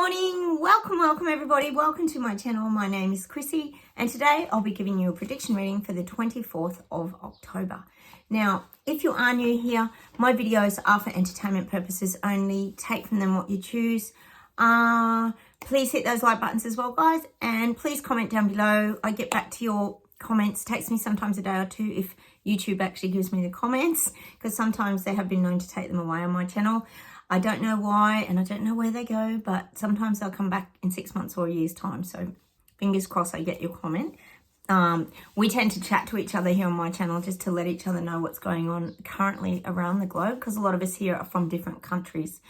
morning, welcome everybody, welcome to my channel. My name is Chrissy and today I'll be giving you a prediction reading for the 24th of October. Now, if you are new here, my videos are for entertainment purposes only. Take from them what you choose. Please hit those like buttons as well, guys, and please comment down below. I get back to your comments. It takes me sometimes a day or two if YouTube actually gives me the comments, because sometimes they have been known to take them away on my channel. I don't know why, and I don't know where they go, but sometimes they'll come back in 6 months or a year's time. So fingers crossed I get your comment. We tend to chat to each other here on my channel just to let each other know what's going on currently around the globe, because a lot of us here are from different countries.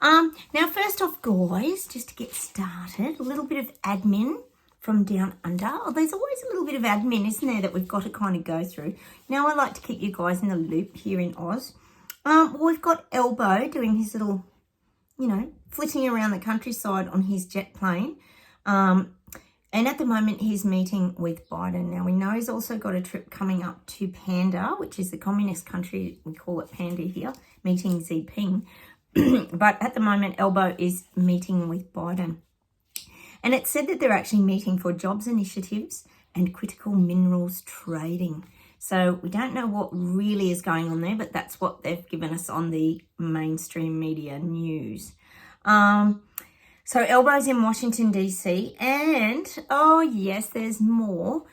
Now, first off, guys, just to get started, a little bit of admin from down under. Oh, there's always a little bit of admin, isn't there, that we've got to kind of go through. Now, I like to keep you guys in the loop here in Oz. We've got Elbow doing his little, flitting around the countryside on his jet plane. And at the moment, he's meeting with Biden. Now, we know he's also got a trip coming up to Panda, which is the communist country. We call it Panda here, meeting Xi Jinping. But at the moment, Elbow is meeting with Biden. And it's said that they're actually meeting for jobs initiatives and critical minerals trading. So we don't know what really is going on there, but that's what they've given us on the mainstream media news. So Elbow's in Washington, D.C. And, oh, yes, there's more.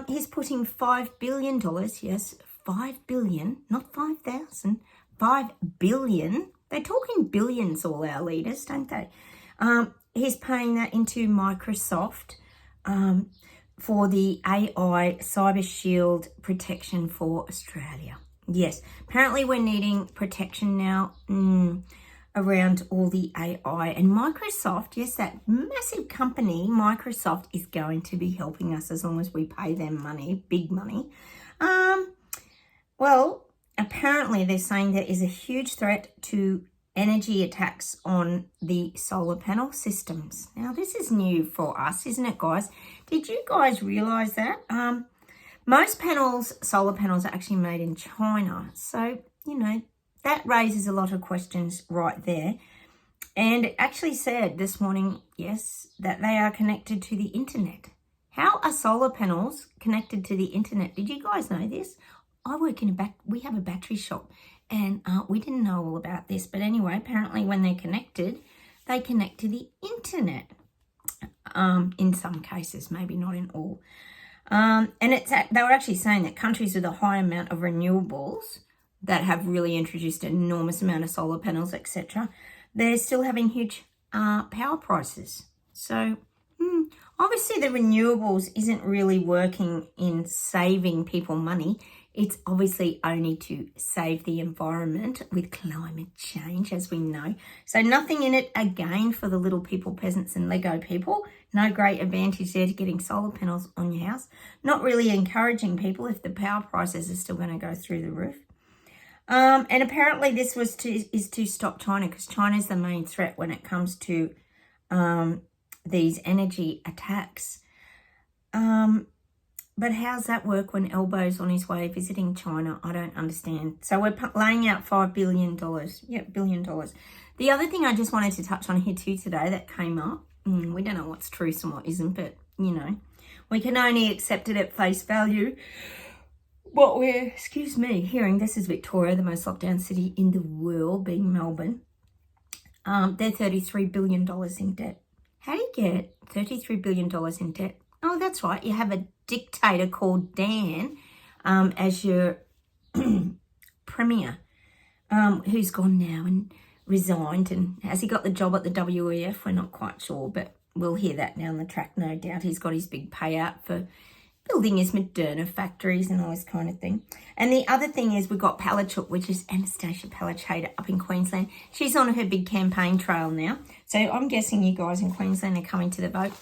He's putting $5 billion, yes, $5 billion, not 5,000, $5 billion. They're talking billions, all our leaders, don't they? He's paying that into Microsoft for the AI Cyber Shield protection for Australia. Yes, apparently we're needing protection now around all the AI. And Microsoft, yes, that massive company, Microsoft, is going to be helping us as long as we pay them money, big money. Well, apparently they're saying there is a huge threat to energy attacks on the solar panel systems. Now, this is new for us, isn't it, guys? Did you guys realize that? Most solar panels are actually made in China. So, that raises a lot of questions right there. And it actually said this morning, yes, that they are connected to the internet. How are solar panels connected to the internet? Did you guys know this? I work in we have a battery shop. And we didn't know all about this. But anyway, apparently when they're connected, they connect to the internet. In some cases, maybe not in all. And they were actually saying that countries with a high amount of renewables that have really introduced an enormous amount of solar panels, etc., they're still having huge power prices. So obviously the renewables isn't really working in saving people money. It's obviously only to save the environment with climate change, as we know. So nothing in it, again, for the little people, peasants and Lego people. No great advantage there to getting solar panels on your house. Not really encouraging people if the power prices are still going to go through the roof. And apparently this is to stop China, because China is the main threat when it comes to these energy attacks. But how's that work when Elbow's on his way visiting China? I don't understand. So we're laying out $5 billion. Yeah, $1 billion. The other thing I just wanted to touch on here too today that came up, we don't know what's true and what isn't, but, we can only accept it at face value. What we're, hearing, this is Victoria, the most locked down city in the world, being Melbourne. They're $33 billion in debt. How do you get $33 billion in debt? Oh, that's right. You have a dictator called Dan as your premier, who's gone now and resigned. And has he got the job at the WEF? We're not quite sure, but we'll hear that down the track, no doubt. He's got his big payout for building his Moderna factories and all this kind of thing. And the other thing is we've got Palachuk, which is Anastasia Palaszczuk up in Queensland. She's on her big campaign trail now. So I'm guessing you guys in Queensland are coming to the vote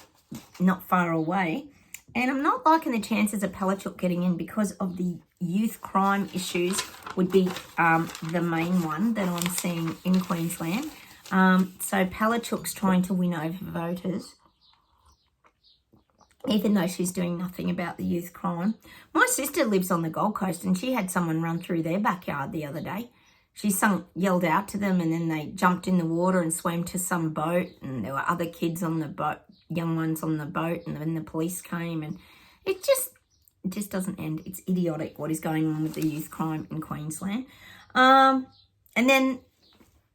not far away. And I'm not liking the chances of Palachuk getting in because of the youth crime issues would be the main one that I'm seeing in Queensland. So Palachuk's trying to win over voters, even though she's doing nothing about the youth crime. My sister lives on the Gold Coast and she had someone run through their backyard the other day. yelled out to them, and then they jumped in the water and swam to some boat, and there were other kids on the boat, young ones on the boat, and then the police came, and it just doesn't end. It's idiotic what is going on with the youth crime in Queensland. And then,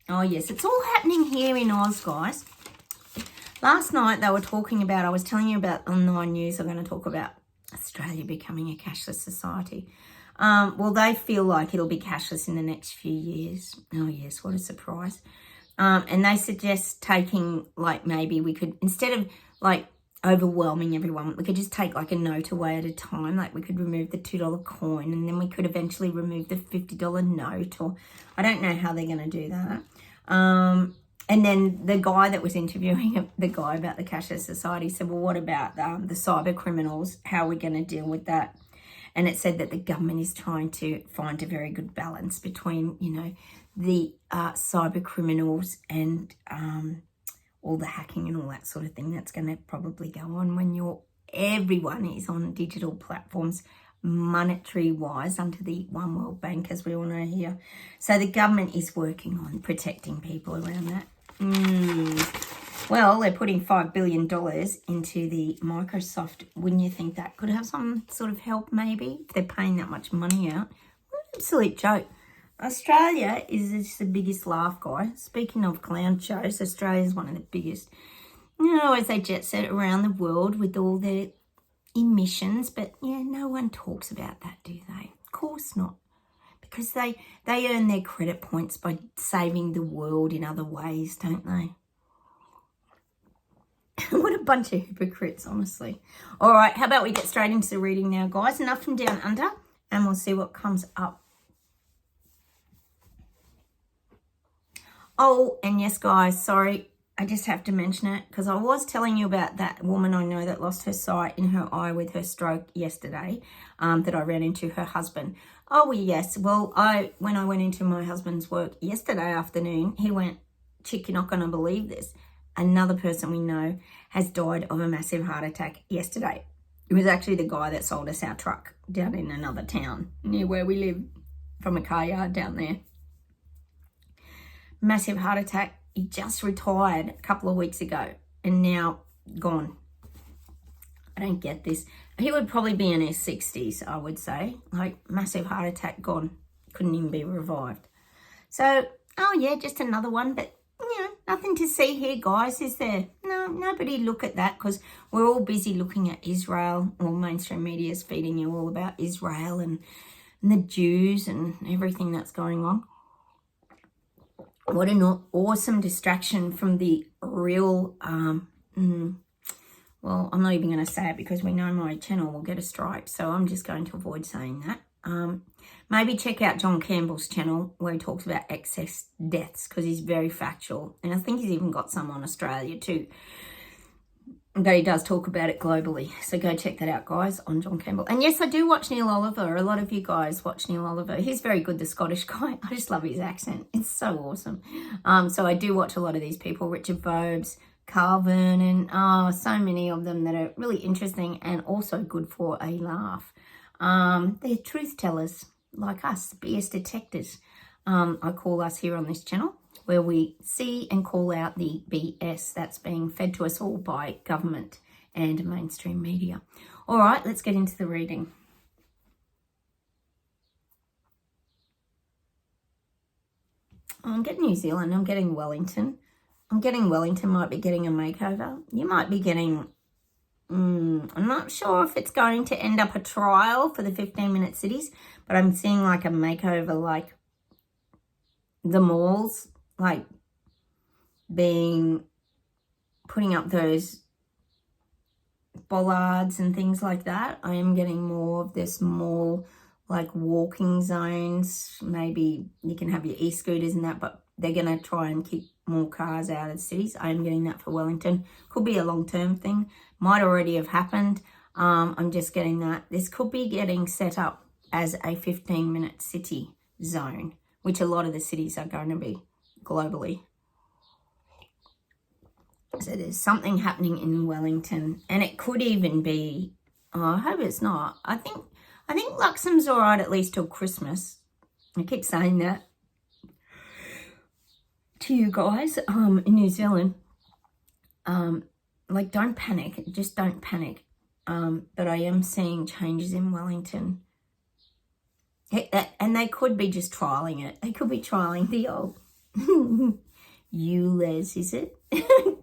oh yes, it's all happening here in Oz, guys. Last night they were talking about, I was telling you about on 9 News, I'm going to talk about Australia becoming a cashless society. Well, they feel like it'll be cashless in the next few years. Oh, yes, what a surprise. And they suggest taking, like, maybe we could, instead of, like, overwhelming everyone, we could just take, like, a note away at a time. Like, we could remove the $2 coin, and then we could eventually remove the $50 note, or I don't know how they're going to do that. And then the guy that was interviewing the guy about the cashless society said, well, what about the cyber criminals? How are we going to deal with that? And it said that the government is trying to find a very good balance between, you know, the cyber criminals and all the hacking and all that sort of thing that's going to probably go on when everyone is on digital platforms, monetary-wise, under the One World Bank, as we all know here. So the government is working on protecting people around that. Well, they're putting $5 billion into the Microsoft. Wouldn't you think that could have some sort of help, maybe? If they're paying that much money out. What an absolute joke. Australia is just the biggest laugh, guys. Speaking of clown shows, Australia is one of the biggest. You know, as they jet set around the world with all their emissions. But, yeah, no one talks about that, do they? Of course not. Because they earn their credit points by saving the world in other ways, don't they? What a bunch of hypocrites, honestly. All right, how about we get straight into the reading now, guys? Enough from down under, and we'll see what comes up. Oh, and yes, guys, sorry, I just have to mention it because I was telling you about that woman I know that lost her sight in her eye with her stroke yesterday, that I ran into her husband. Oh, yes. Well, when I went into my husband's work yesterday afternoon, he went, chick, you're not going to believe this. Another person we know has died of a massive heart attack yesterday. It was actually the guy that sold us our truck down in another town near where we live, from a car yard down there. Massive heart attack. He just retired a couple of weeks ago and now gone. I don't get this. He would probably be in his 60s, I would say. Like, massive heart attack, gone. Couldn't even be revived. So, oh yeah, just another one. But, you know, nothing to see here, guys, is there? No, nobody look at that because we're all busy looking at Israel. Well, mainstream media is feeding you all about Israel and the Jews and everything that's going on. What an awesome distraction from the real, well, I'm not even going to say it because we know my channel will get a strike, so I'm just going to avoid saying that. Maybe check out John Campbell's channel where he talks about excess deaths because he's very factual. And I think he's even got some on Australia too. But he does talk about it globally. So go check that out, guys, on John Campbell. And yes, I do watch Neil Oliver. A lot of you guys watch Neil Oliver. He's very good, the Scottish guy. I just love his accent. It's so awesome. So I do watch a lot of these people. Richard Vobes, Carl Vernon. So many of them that are really interesting and also good for a laugh. They're truth tellers like us, BS detectors. I call us here on this channel, where we see and call out the BS that's being fed to us all by government and mainstream media. All right, let's get into the reading. I'm getting New Zealand. I'm getting Wellington. Wellington might be getting a makeover. You might be getting, I'm not sure if it's going to end up a trial for the 15-minute cities, but I'm seeing like a makeover, like the malls, like putting up those bollards and things like that. I am getting more of this mall, like walking zones. Maybe you can have your e-scooters and that, but they're going to try and keep more cars out of cities. I am getting that for Wellington. Could be a long-term thing. Might already have happened. I'm just getting that. This could be getting set up as a 15-minute city zone, which a lot of the cities are going to be globally. So there's something happening in Wellington, and it could even be, I hope it's not. I think Luxem's all right at least till Christmas. I keep saying that. to you guys in New Zealand, like, don't panic. Just don't panic. But I am seeing changes in Wellington. And they could be just trialling it. They could be trialling the old ULEZ, is it?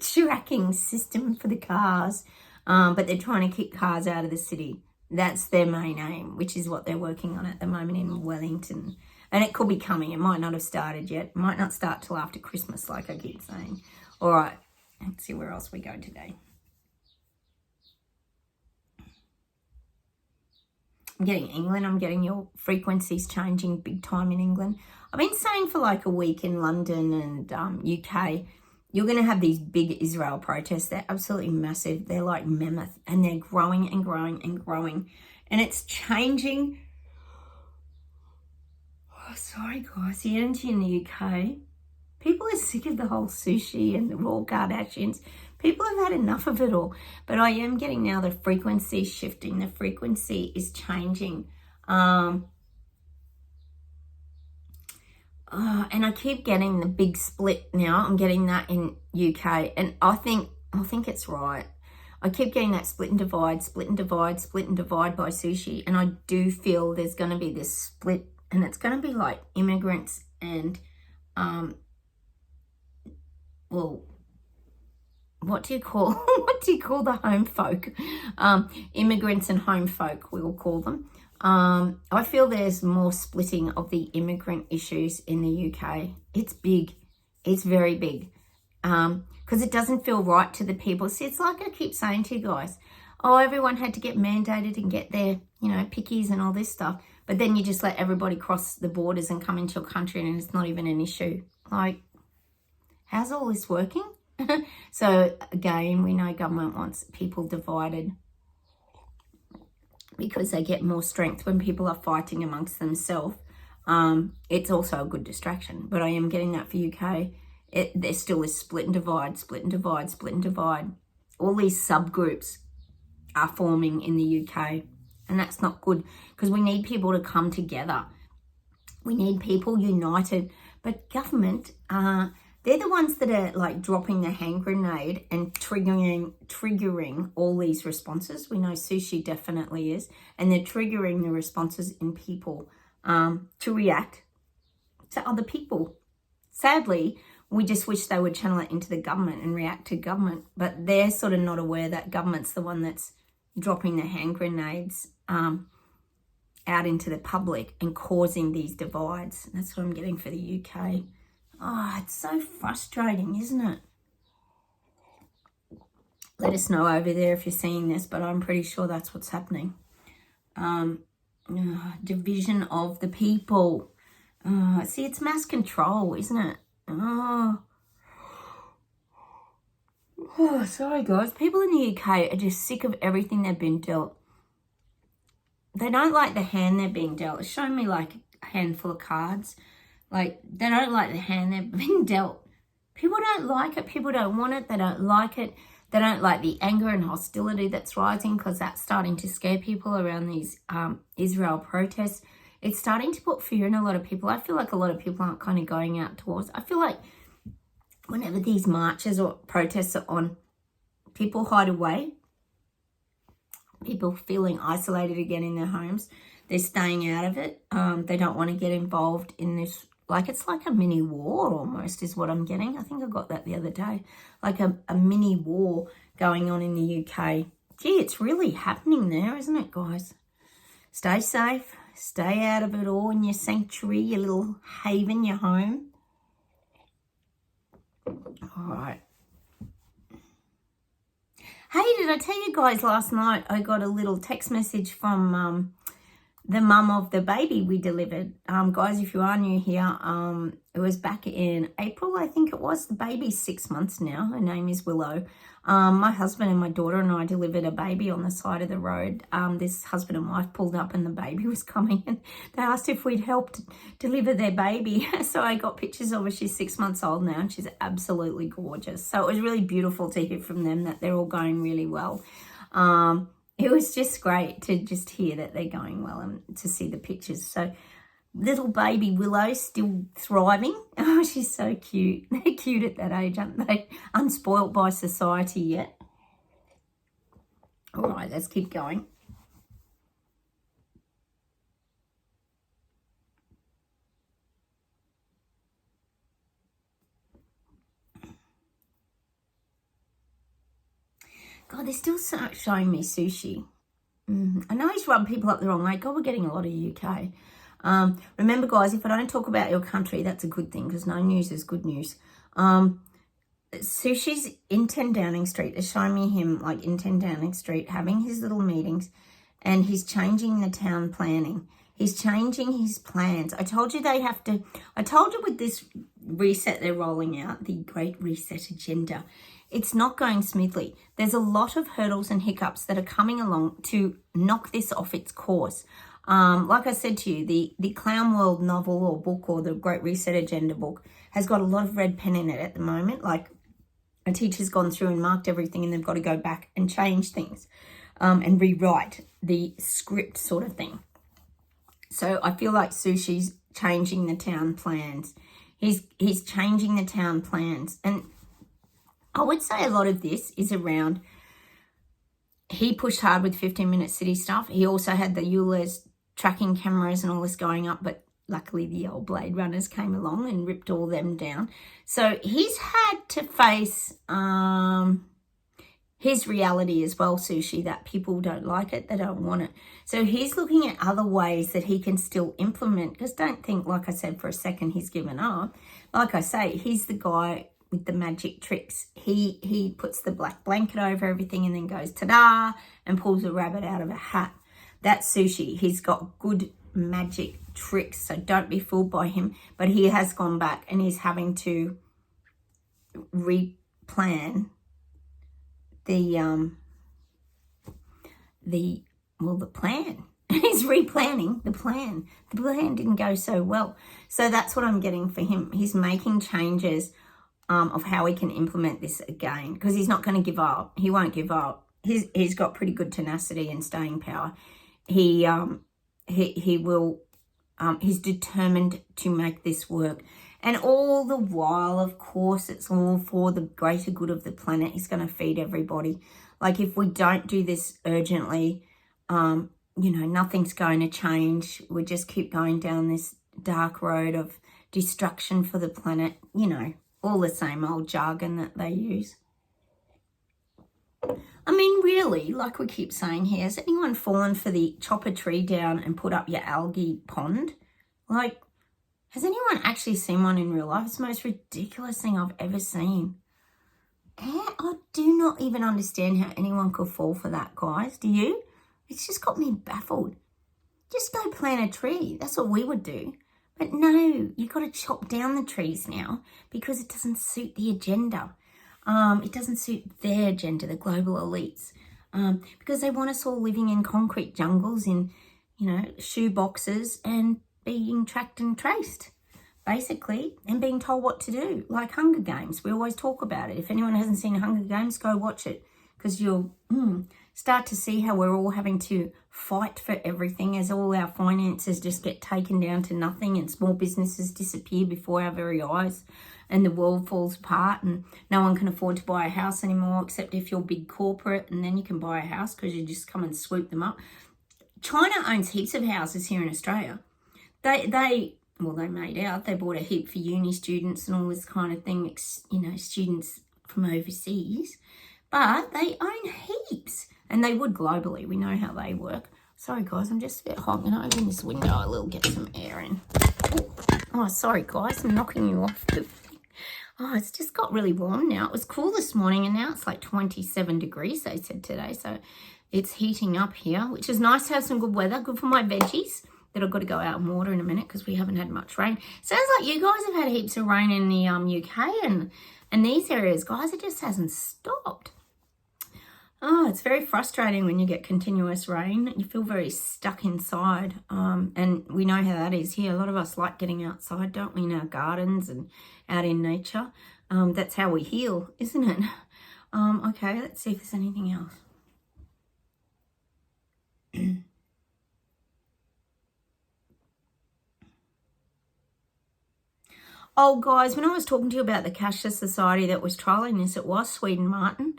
Tracking system for the cars. But they're trying to kick cars out of the city. That's their main aim, which is what they're working on at the moment in Wellington. And it could be coming. It might not have started yet. It might not start till after Christmas, like I keep saying. All right. Let's see where else we go today. I'm getting England. I'm getting your frequencies changing big time in England. I've been saying for like a week in London and UK, you're going to have these big Israel protests. They're absolutely massive. They're like mammoth, and they're growing and growing and growing. And it's changing. Oh, sorry, guys. The energy in the UK. People are sick of the whole sushi and the raw Kardashians. People have had enough of it all. But I am getting now the frequency shifting. The frequency is changing. And I keep getting the big split now. I'm getting that in UK. And I think it's right. I keep getting that split and divide, split and divide, split and divide by sushi. And I do feel there's going to be this split. And it's going to be like immigrants and, well, what do you call the home folk? Immigrants and home folk, we will call them. I feel there's more splitting of the immigrant issues in the UK. It's big. It's very big. Because it doesn't feel right to the people. See, it's like I keep saying to you guys, oh, everyone had to get mandated and get their, pickies and all this stuff. But then you just let everybody cross the borders and come into your country and it's not even an issue. Like, how's all this working? So, again, we know government wants people divided because they get more strength when people are fighting amongst themselves. It's also a good distraction. But I am getting that for UK. There still is split and divide, split and divide, split and divide. All these subgroups are forming in the UK. And that's not good because we need people to come together. We need people united. But government, they're the ones that are like dropping the hand grenade and triggering all these responses. We know sushi definitely is. And they're triggering the responses in people to react to other people. Sadly, we just wish they would channel it into the government and react to government. But they're sort of not aware that government's the one that's dropping the hand grenades out into the public and causing these divides. That's what I'm getting for the UK. Oh, it's so frustrating, isn't it? Let us know over there if you're seeing this, but I'm pretty sure that's what's happening. Division of the people. See, it's mass control, isn't it? Oh, sorry, guys. People in the UK are just sick of everything they've been dealt. They don't like the hand they're being dealt. It's showing me like a handful of cards. Like, they don't like the hand they've been dealt. People don't like it. People don't want it. They don't like it. They don't like the anger and hostility that's rising because that's starting to scare people around these Israel protests. It's starting to put fear in a lot of people. I feel like a lot of people aren't kind of going out towards. I feel like whenever these marches or protests are on, people hide away. People feeling isolated again in their homes. They're staying out of it. They don't want to get involved in this. Like, it's like a mini war almost is what I'm getting. I think I got that the other day. Like a mini war going on in the UK. Gee, it's really happening there, isn't it, guys? Stay safe. Stay out of it all in your sanctuary, your little haven, your home. All right. Hey, did I tell you guys last night I got a little text message from the mum of the baby we delivered. Guys, if you are new here, it was back in April, I think it was. The baby's 6 months now. Her name is Willow. My husband and my daughter and I delivered a baby on the side of the road. This husband and wife pulled up and the baby was coming and they asked if we'd helped deliver their baby. So I got pictures of her. She's 6 months old now and she's absolutely gorgeous. So it was really beautiful to hear from them that they're all going really well. It was just great to just hear that they're going well and to see the pictures. So little baby Willow still thriving. Oh, she's so cute. They're cute at that age, aren't they? Unspoilt by society yet. All right, let's keep going. God, they're still showing me sushi. I know he's rubbed people up the wrong way. God, we're getting a lot of UK. Remember, guys, if I don't talk about your country, that's a good thing because no news is good news. Sushi's in 10 Downing Street. They're showing me him like in 10 Downing Street having his little meetings, and he's changing the town planning. He's changing his plans. I told you with this reset they're rolling out, the Great Reset agenda, it's not going smoothly. There's a lot of hurdles and hiccups that are coming along to knock this off its course. Like I said to you, the Clown World novel or book, or the Great Reset agenda book, has got a lot of red pen in it at the moment. Like, a teacher's gone through and marked everything, and they've got to go back and change things and rewrite the script sort of thing. So I feel like Sushi's changing the town plans. He's changing the town plans. And I would say a lot of this is around, he pushed hard with 15-minute city stuff. He also had the ULEZ tracking cameras and all this going up, but luckily the old Blade Runners came along and ripped all them down. So he's had to face his reality as well, Sushi, that people don't like it, they don't want it. So he's looking at other ways that he can still implement, because don't think, like I said, for a second he's given up. Like I say, he's the guy with the magic tricks. He puts the black blanket over everything and then goes ta-da and pulls a rabbit out of a hat. That's Sushi. He's got good magic tricks, so don't be fooled by him. But he has gone back and he's having to replan the plan. He's replanning the plan. The plan didn't go so well. So that's what I'm getting for him. He's making changes of how he can implement this again, because he's not going to give up. He won't give up. He's got pretty good tenacity and staying power. He will. He's determined to make this work. And all the while, of course, it's all for the greater good of the planet. He's going to feed everybody. Like, if we don't do this urgently, nothing's going to change. We just keep going down this dark road of destruction for the planet. All the same old jargon that they use. I mean, really, like we keep saying here, has anyone fallen for the chop a tree down and put up your algae pond? Like, has anyone actually seen one in real life? It's the most ridiculous thing I've ever seen. I do not even understand how anyone could fall for that, guys. Do you? It's just got me baffled. Just go plant a tree. That's what we would do. But no, you've got to chop down the trees now because it doesn't suit the agenda. It doesn't suit their agenda, the global elites, because they want us all living in concrete jungles, in, shoe boxes, and being tracked and traced, basically, and being told what to do, like Hunger Games. We always talk about it. If anyone hasn't seen Hunger Games, go watch it, because you'll start to see how we're all having to fight for everything as all our finances just get taken down to nothing and small businesses disappear before our very eyes and the world falls apart and no one can afford to buy a house anymore except if you're big corporate, and then you can buy a house because you just come and swoop them up. China owns heaps of houses here in Australia. They made out. They bought a heap for uni students and all this kind of thing, students from overseas. But they own heaps. And they would globally. We know how they work. Sorry, guys, I'm just a bit hot. I'm going to open this window a little, get some air in. Oh, sorry, guys. I'm knocking you off the thing. Oh, it's just got really warm now. It was cool this morning, and now it's like 27 degrees, they said today. So it's heating up here, which is nice to have some good weather. Good for my veggies that I've got to go out and water in a minute because we haven't had much rain. Sounds like you guys have had heaps of rain in the UK and these areas, guys. It just hasn't stopped. Oh, it's very frustrating when you get continuous rain. You feel very stuck inside. And we know how that is here. A lot of us like getting outside, don't we, in our gardens and out in nature. That's how we heal, isn't it? Okay, let's see if there's anything else. Oh, guys, when I was talking to you about the cashless society that was trialling this, it was Sweden, Martin.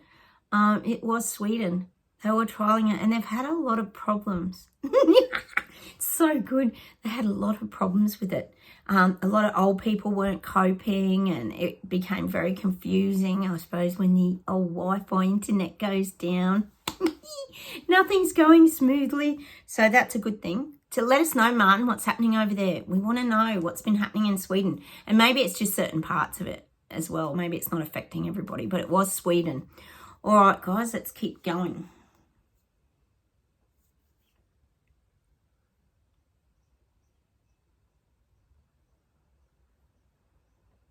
It was Sweden. They were trialling it, and they've had a lot of problems. It's so good. They had a lot of problems with it. A lot of old people weren't coping, and it became very confusing, I suppose, when the old Wi-Fi internet goes down. Nothing's going smoothly, so that's a good thing. So let us know, Martin, what's happening over there. We want to know what's been happening in Sweden. And maybe it's just certain parts of it as well. Maybe it's not affecting everybody, but it was Sweden. All right, guys, let's keep going.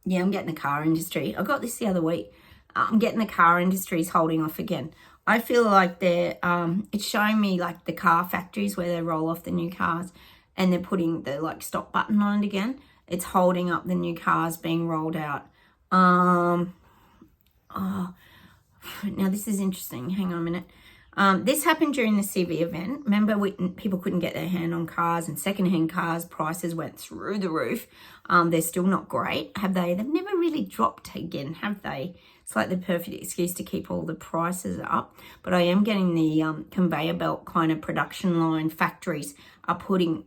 Yeah, I'm getting the car industry. I got this the other week. I'm getting the car industry's holding off again. I feel like they're, it's showing me like the car factories where they roll off the new cars and they're putting the like stop button on it again. It's holding up the new cars being rolled out. Oh, now this is interesting. Hang on a minute. This happened during the CV event. Remember, people couldn't get their hand on cars, and secondhand cars prices went through the roof. They're still not great, have they? They've never really dropped again, have they? It's like the perfect excuse to keep all the prices up. But I am getting the conveyor belt kind of production line factories are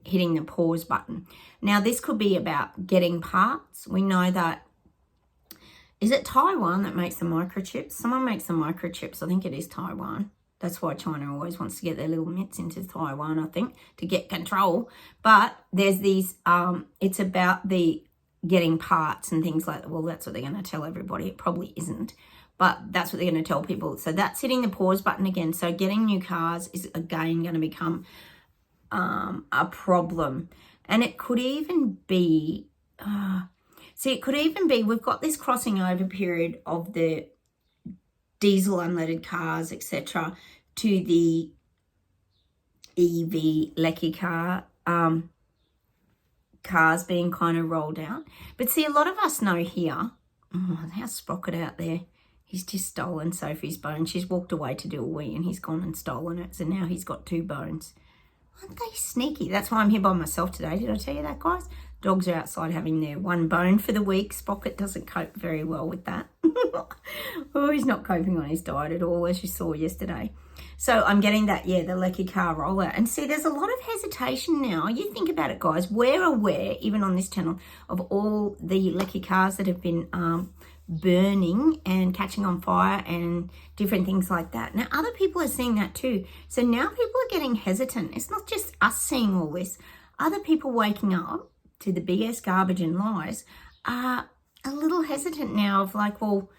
hitting the pause button. Now, this could be about getting parts. We know that. Is it Taiwan that makes the microchips? Someone makes the microchips. I think it is Taiwan. That's why China always wants to get their little mitts into Taiwan, I think, to get control. But there's these, it's about the getting parts and things like that. Well, that's what they're going to tell everybody. It probably isn't, but that's what they're going to tell people. So that's hitting the pause button again. So getting new cars is, again, going to become a problem. And it could even be, it could even be, we've got this crossing over period of the diesel unleaded cars, etc., to the EV lecky car cars being kind of rolled out. But see, a lot of us know here, how's Sprocket out there? He's just stolen Sophie's bone. She's walked away to do a wee and he's gone and stolen it. So now he's got 2 bones. Aren't they sneaky? That's why I'm here by myself today. Did I tell you that, guys? Dogs are outside having their 1 bone for the week. Sprocket doesn't cope very well with that. Oh, he's not coping on his diet at all, as you saw yesterday. So I'm getting that, yeah, the lecky car rollout. And see, there's a lot of hesitation now. You think about it, guys. We're aware, even on this channel, of all the lecky cars that have been burning and catching on fire and different things like that. Now, other people are seeing that too. So now people are getting hesitant. It's not just us seeing all this. Other people waking up to the BS garbage and lies are a little hesitant now of like, well,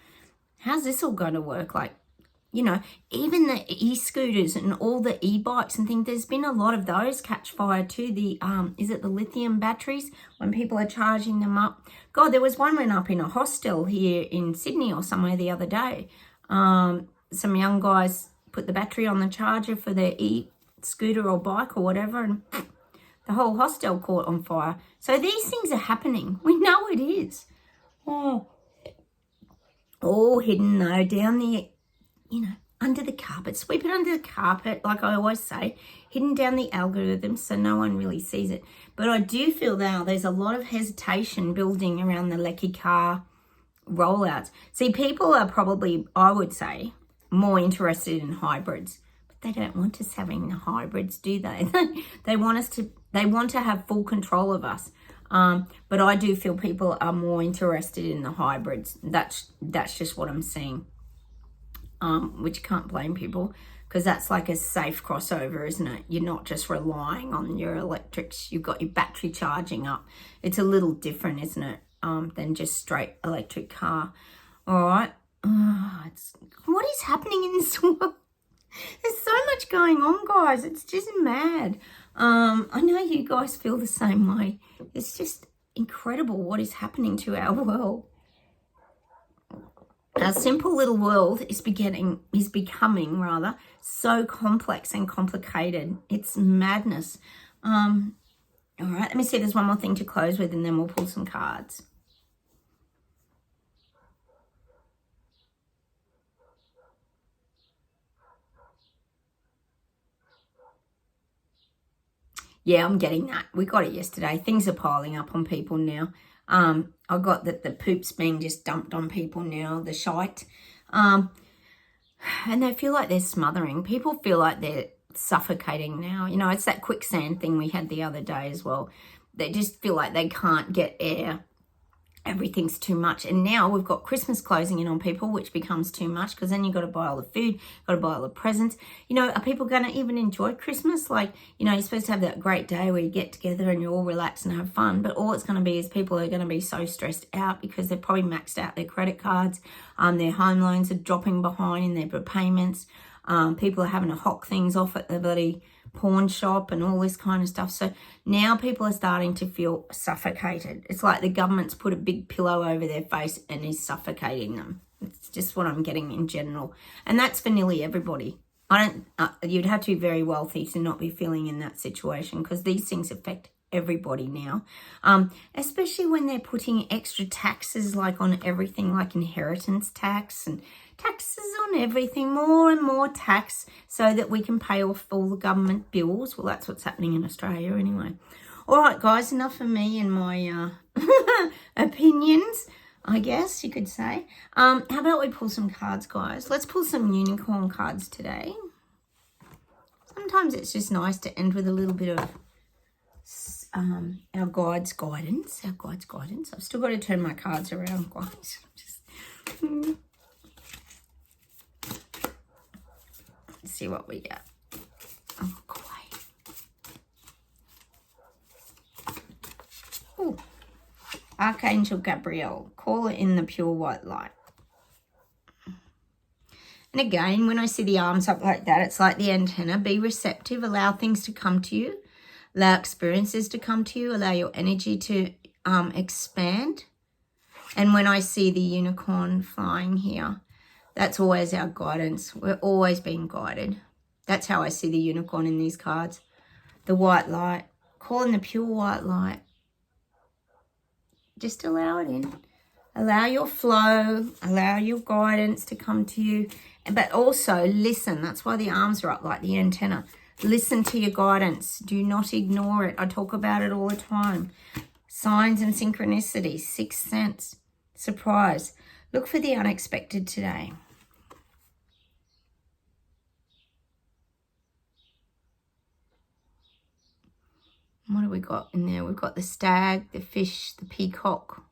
how's this all going to work? Like, you know, even the e-scooters and all the e-bikes and things, there's been a lot of those catch fire too. The, is it the lithium batteries when people are charging them up? God, there was one went up in a hostel here in Sydney or somewhere the other day. Some young guys put the battery on the charger for their e-scooter or bike or whatever, and the whole hostel caught on fire. So these things are happening. We know it is. Oh, all hidden though, down the, you know, under the carpet. Sweep it under the carpet, like I always say, hidden down the algorithm so no one really sees it. But I do feel now there's a lot of hesitation building around the lecky car rollouts. See, people are probably, I would say, more interested in hybrids. But they don't want us having the hybrids, do they? They want to have full control of us. But I do feel people are more interested in the hybrids. That's just what I'm seeing. Which can't blame people, because that's like a safe crossover, isn't it? You're not just relying on your electrics. You've got your battery charging up. It's a little different, isn't it, than just straight electric car. All right. What is happening in this world? There's so much going on, guys. It's just mad. I know you guys feel the same way. It's just incredible what is happening to our world. Our simple little world is becoming so complex and complicated. It's madness. All right, let me see. There's one more thing to close with, and then we'll pull some cards. Yeah, I'm getting that. We got it yesterday. Things are piling up on people now. I got that the poop's being just dumped on people now, the shite. And they feel like they're smothering. People feel like they're suffocating now. You know, it's that quicksand thing we had the other day as well. They just feel like they can't get air. Everything's too much. And now we've got Christmas closing in on people, which becomes too much because then you've got to buy all the food, got to buy all the presents. You know, are people going to even enjoy Christmas? Like, you know, you're supposed to have that great day where you get together and you all relax and have fun. But all it's going to be is people are going to be so stressed out because they've probably maxed out their credit cards. Their home loans are dropping behind in their repayments. People are having to hock things off at the bloody pawn shop and all this kind of stuff. So now people are starting to feel suffocated. It's like the government's put a big pillow over their face and is suffocating them. It's just what I'm getting in general. And that's for nearly everybody. You'd have to be very wealthy to not be feeling in that situation because these things affect everybody now, especially when they're putting extra taxes like on everything, like inheritance tax and taxes on everything, more and more tax so that we can pay off all the government bills. Well, that's what's happening in Australia anyway. All right, guys, enough of me and my opinions, I guess you could say. How about we pull some cards, guys? Let's pull some unicorn cards today. Sometimes it's just nice to end with a little bit of our guide's guidance. I've still got to turn my cards around, guys. Let's see what we get. Oh, go away. Ooh. Archangel Gabriel, call it in the pure white light. And again, when I see the arms up like that, it's like the antenna. Be receptive, allow things to come to you. Allow experiences to come to you. Allow your energy to expand. And when I see the unicorn flying here, that's always our guidance. We're always being guided. That's how I see the unicorn in these cards. The white light. Call in the pure white light. Just allow it in. Allow your flow. Allow your guidance to come to you. But also listen. That's why the arms are up like the antenna. Listen to your guidance. Do not ignore it. I talk about it all the time. Signs and synchronicities, sixth sense, surprise. Look for the unexpected today. What have we got in there? We've got the stag, the fish, the peacock.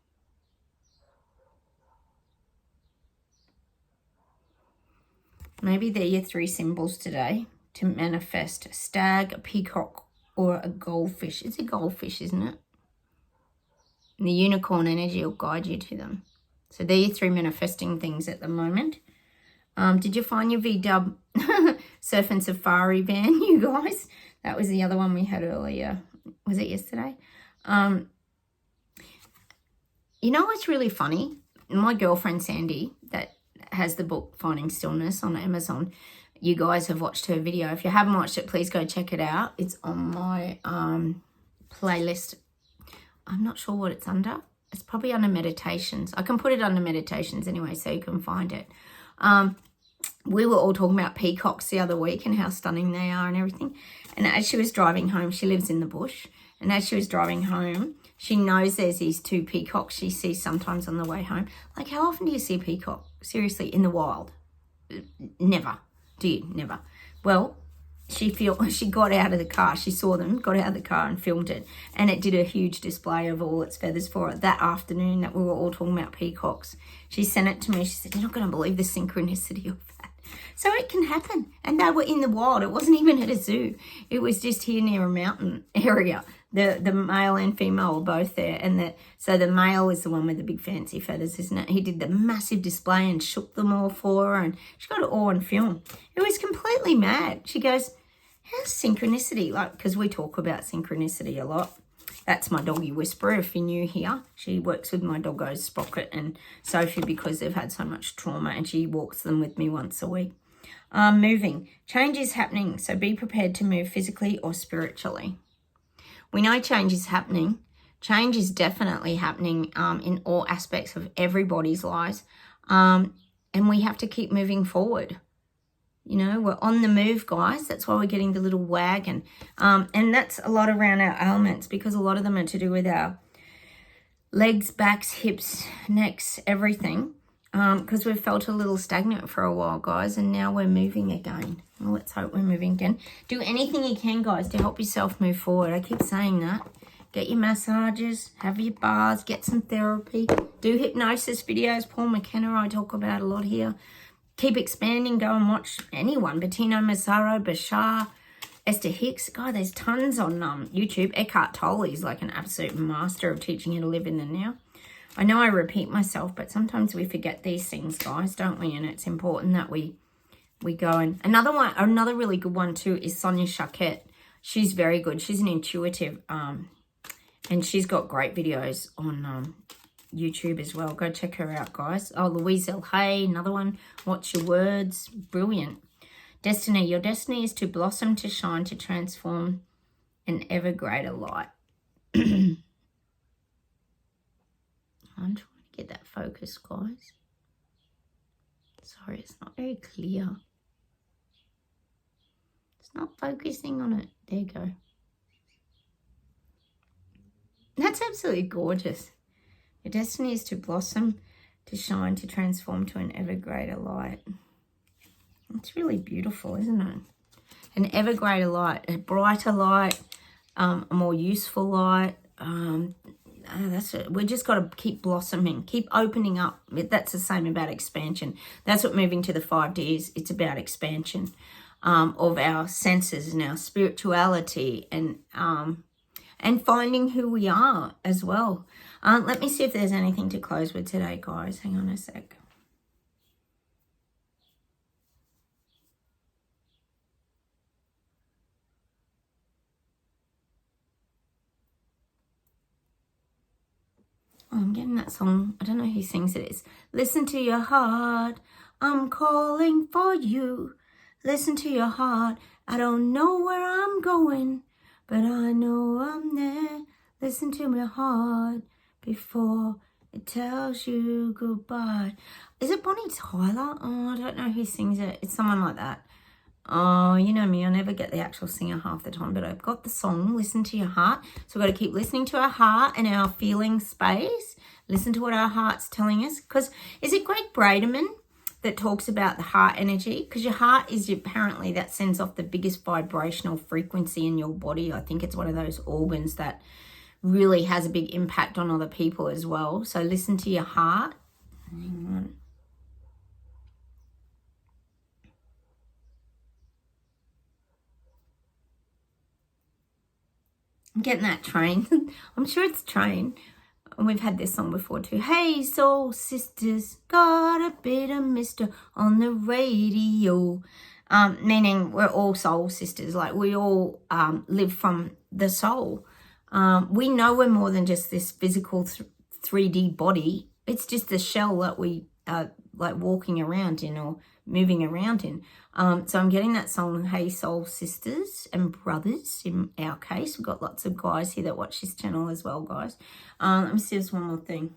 Maybe they're your three symbols today to manifest: a stag, a peacock, or a goldfish. It's a goldfish, isn't it? And the unicorn energy will guide you to them. So they're your three manifesting things at the moment. Did you find your VW Surf and Safari van, you guys? That was the other one we had earlier. Was it yesterday? You know what's really funny? My girlfriend Sandy, that has the book Finding Stillness on Amazon, you guys have watched her video. If you haven't watched it, please go check it out. It's on my playlist. I'm not sure what it's under. It's probably under meditations. I can put it under meditations anyway, so you can find it. We were all talking about peacocks the other week and how stunning they are and everything. And as she was driving home, she lives in the bush. And as she was driving home, she knows there's these two peacocks she sees sometimes on the way home. Like, how often do you see a peacock? Seriously, in the wild? Never. Do you? Never. Well, she got out of the car. She saw them, got out of the car and filmed it. And it did a huge display of all its feathers for it that afternoon that we were all talking about peacocks. She sent it to me. She said, you're not going to believe the synchronicity of that. So it can happen. And they were in the wild. It wasn't even at a zoo. It was just here near a mountain area. The male and female were both there. And so the male is the one with the big fancy feathers, isn't it? He did the massive display and shook them all for her. And she got it all on film. It was completely mad. She goes, how's synchronicity? Like, because we talk about synchronicity a lot. That's my doggy whisperer, if you're new here. She works with my doggos, Sprocket and Sophie, because they've had so much trauma, and she walks them with me once a week. Moving. Change is happening, so be prepared to move physically or spiritually. We know change is happening. Change is definitely happening in all aspects of everybody's lives, and we have to keep moving forward. You know, we're on the move, guys. That's why we're getting the little wagon. And that's a lot around our ailments, because a lot of them are to do with our legs, backs, hips, necks, everything. Because we've felt a little stagnant for a while, guys, and now we're moving again. Well, let's hope we're moving again. Do anything you can, guys, to help yourself move forward. I keep saying that. Get your massages, have your baths, get some therapy. Do hypnosis videos. Paul McKenna, I talk about a lot here. Keep expanding. Go and watch anyone. Bettino Massaro, Bashar, Esther Hicks. God, there's tons on YouTube. Eckhart Tolle is like an absolute master of teaching you to live in the now. I know I repeat myself, but sometimes we forget these things, guys, don't we? And it's important that we go. And another really good one too is Sonia Charquette. She's very good. She's an intuitive, and she's got great videos on YouTube as well. Go check her out, guys. Oh, Louise L. Hay, another one. Watch Your Words. Brilliant. Destiny. Your destiny is to blossom, to shine, to transform an ever greater light. I'm trying to get that focus, guys. Sorry, it's not very clear. It's not focusing on it. There you go. That's absolutely gorgeous. Your destiny is to blossom, to shine, to transform to an ever greater light. It's really beautiful, isn't it? An ever greater light, a brighter light, a more useful light. That's it. We just got to keep blossoming, keep opening up. That's the same about expansion. That's what moving to the 5D is. It's about expansion of our senses and our spirituality and finding who we are as well. Let me see if there's anything to close with today, guys. Hang on a sec. Oh, I'm getting that song. I don't know who sings it. It's Listen to Your Heart. I'm calling for you. Listen to your heart. I don't know where I'm going, but I know I'm there. Listen to my heart before it tells you goodbye. Is it Bonnie Tyler? Oh, I don't know who sings it. It's someone like that. Oh, you know me, I never get the actual singer half the time, but I've got the song, Listen to Your Heart. So we've got to keep listening to our heart and our feeling space. Listen to what our heart's telling us. Because is it Greg Brademan that talks about the heart energy? Because your heart is apparently, that sends off the biggest vibrational frequency in your body. I think it's one of those organs that really has a big impact on other people as well. So listen to your heart. Hang on. I'm getting that Train. I'm sure it's Train. And we've had this song before too. Hey, soul sisters, got a bit of mister on the radio. Meaning we're all soul sisters. Like we all live from the soul. We know we're more than just this physical 3D body. It's just the shell that we are like walking around in or moving around in. So I'm getting that song, Hey Soul Sisters and Brothers, in our case. We've got lots of guys here that watch this channel as well, guys. Let me see this one more thing.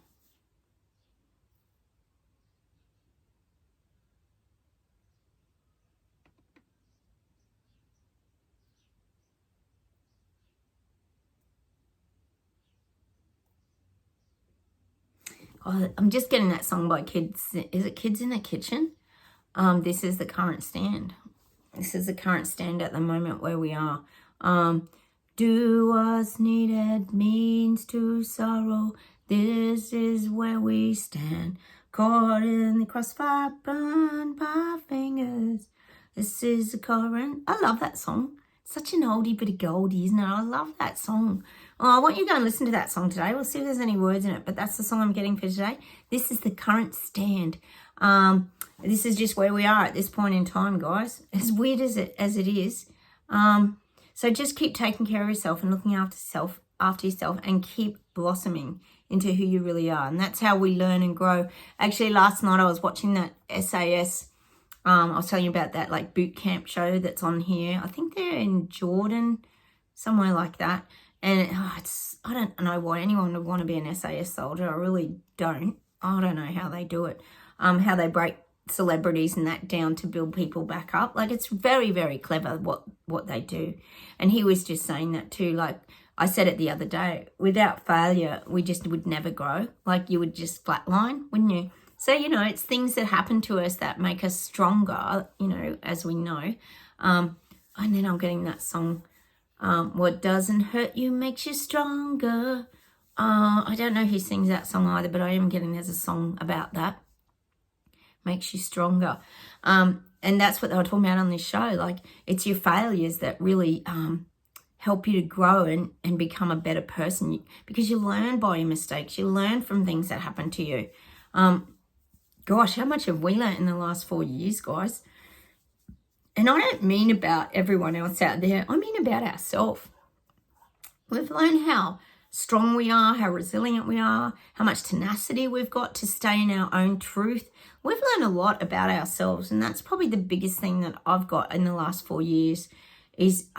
Oh, I'm just getting that song by Kids. Is it Kids in the Kitchen? This is the current stand. This is the current stand at the moment where we are. Do what's needed means to sorrow. This is where we stand. Caught in the crossfire, burned by fingers. This is the current. I love that song. Such an oldie but a goldie, isn't it? I love that song. Oh, I want you to go and listen to that song today. We'll see if there's any words in it, but that's the song I'm getting for today. This is the current stand. This is just where we are at this point in time, guys. As weird as it is. So just keep taking care of yourself and looking after yourself and keep blossoming into who you really are. And that's how we learn and grow. Actually, last night I was watching that SAS. I was telling you about that like boot camp show that's on here. I think they're in Jordan, somewhere like that. And I don't know why anyone would want to be an SAS soldier. I really don't. I don't know how they do it. How they break celebrities and that down to build people back up. Like it's very, very clever what they do. And he was just saying that too. Like I said it the other day, without failure, we just would never grow. Like you would just flatline, wouldn't you? So, you know, it's things that happen to us that make us stronger, you know, as we know. And then I'm getting that song, what doesn't hurt you makes you stronger. I don't know who sings that song either, but I am getting there's a song about that. Makes you stronger. And that's what they were talking about on this show. Like, it's your failures that really help you to grow and become a better person, because you learn by your mistakes. You learn from things that happen to you. Gosh, how much have we learned in the last 4 years, guys? And I don't mean about everyone else out there. I mean about ourselves. We've learned how strong we are, how resilient we are, how much tenacity we've got to stay in our own truth. We've learned a lot about ourselves, and that's probably the biggest thing that I've got in the last 4 years is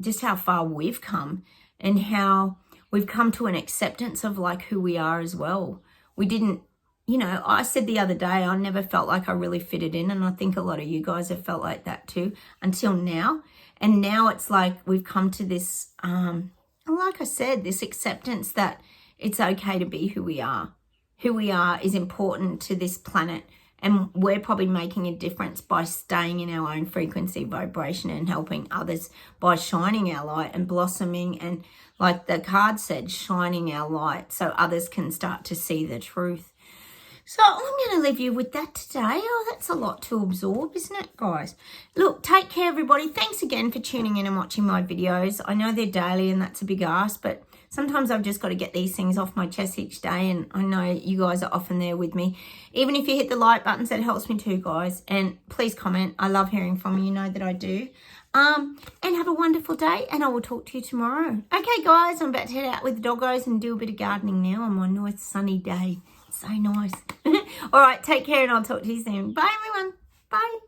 just how far we've come and how we've come to an acceptance of like who we are as well. We didn't, you know, I said the other day, I never felt like I really fitted in, and I think a lot of you guys have felt like that too until now. And now it's like we've come to this, like I said, this acceptance that it's okay to be who we are. Who we are is important to this planet, and we're probably making a difference by staying in our own frequency, vibration, and helping others by shining our light and blossoming, and like the card said, shining our light so others can start to see the truth. So I'm going to leave you with that today. Oh, that's a lot to absorb, isn't it, guys? Look, take care, everybody. Thanks again for tuning in and watching my videos. I know they're daily and that's a big ask, but sometimes I've just got to get these things off my chest each day, and I know you guys are often there with me. Even if you hit the like buttons, that helps me too, guys. And please comment. I love hearing from you. You know that I do. And have a wonderful day, and I will talk to you tomorrow. Okay, guys, I'm about to head out with the doggos and do a bit of gardening now on my nice sunny day. So nice. All right, take care, and I'll talk to you soon. Bye, everyone. Bye.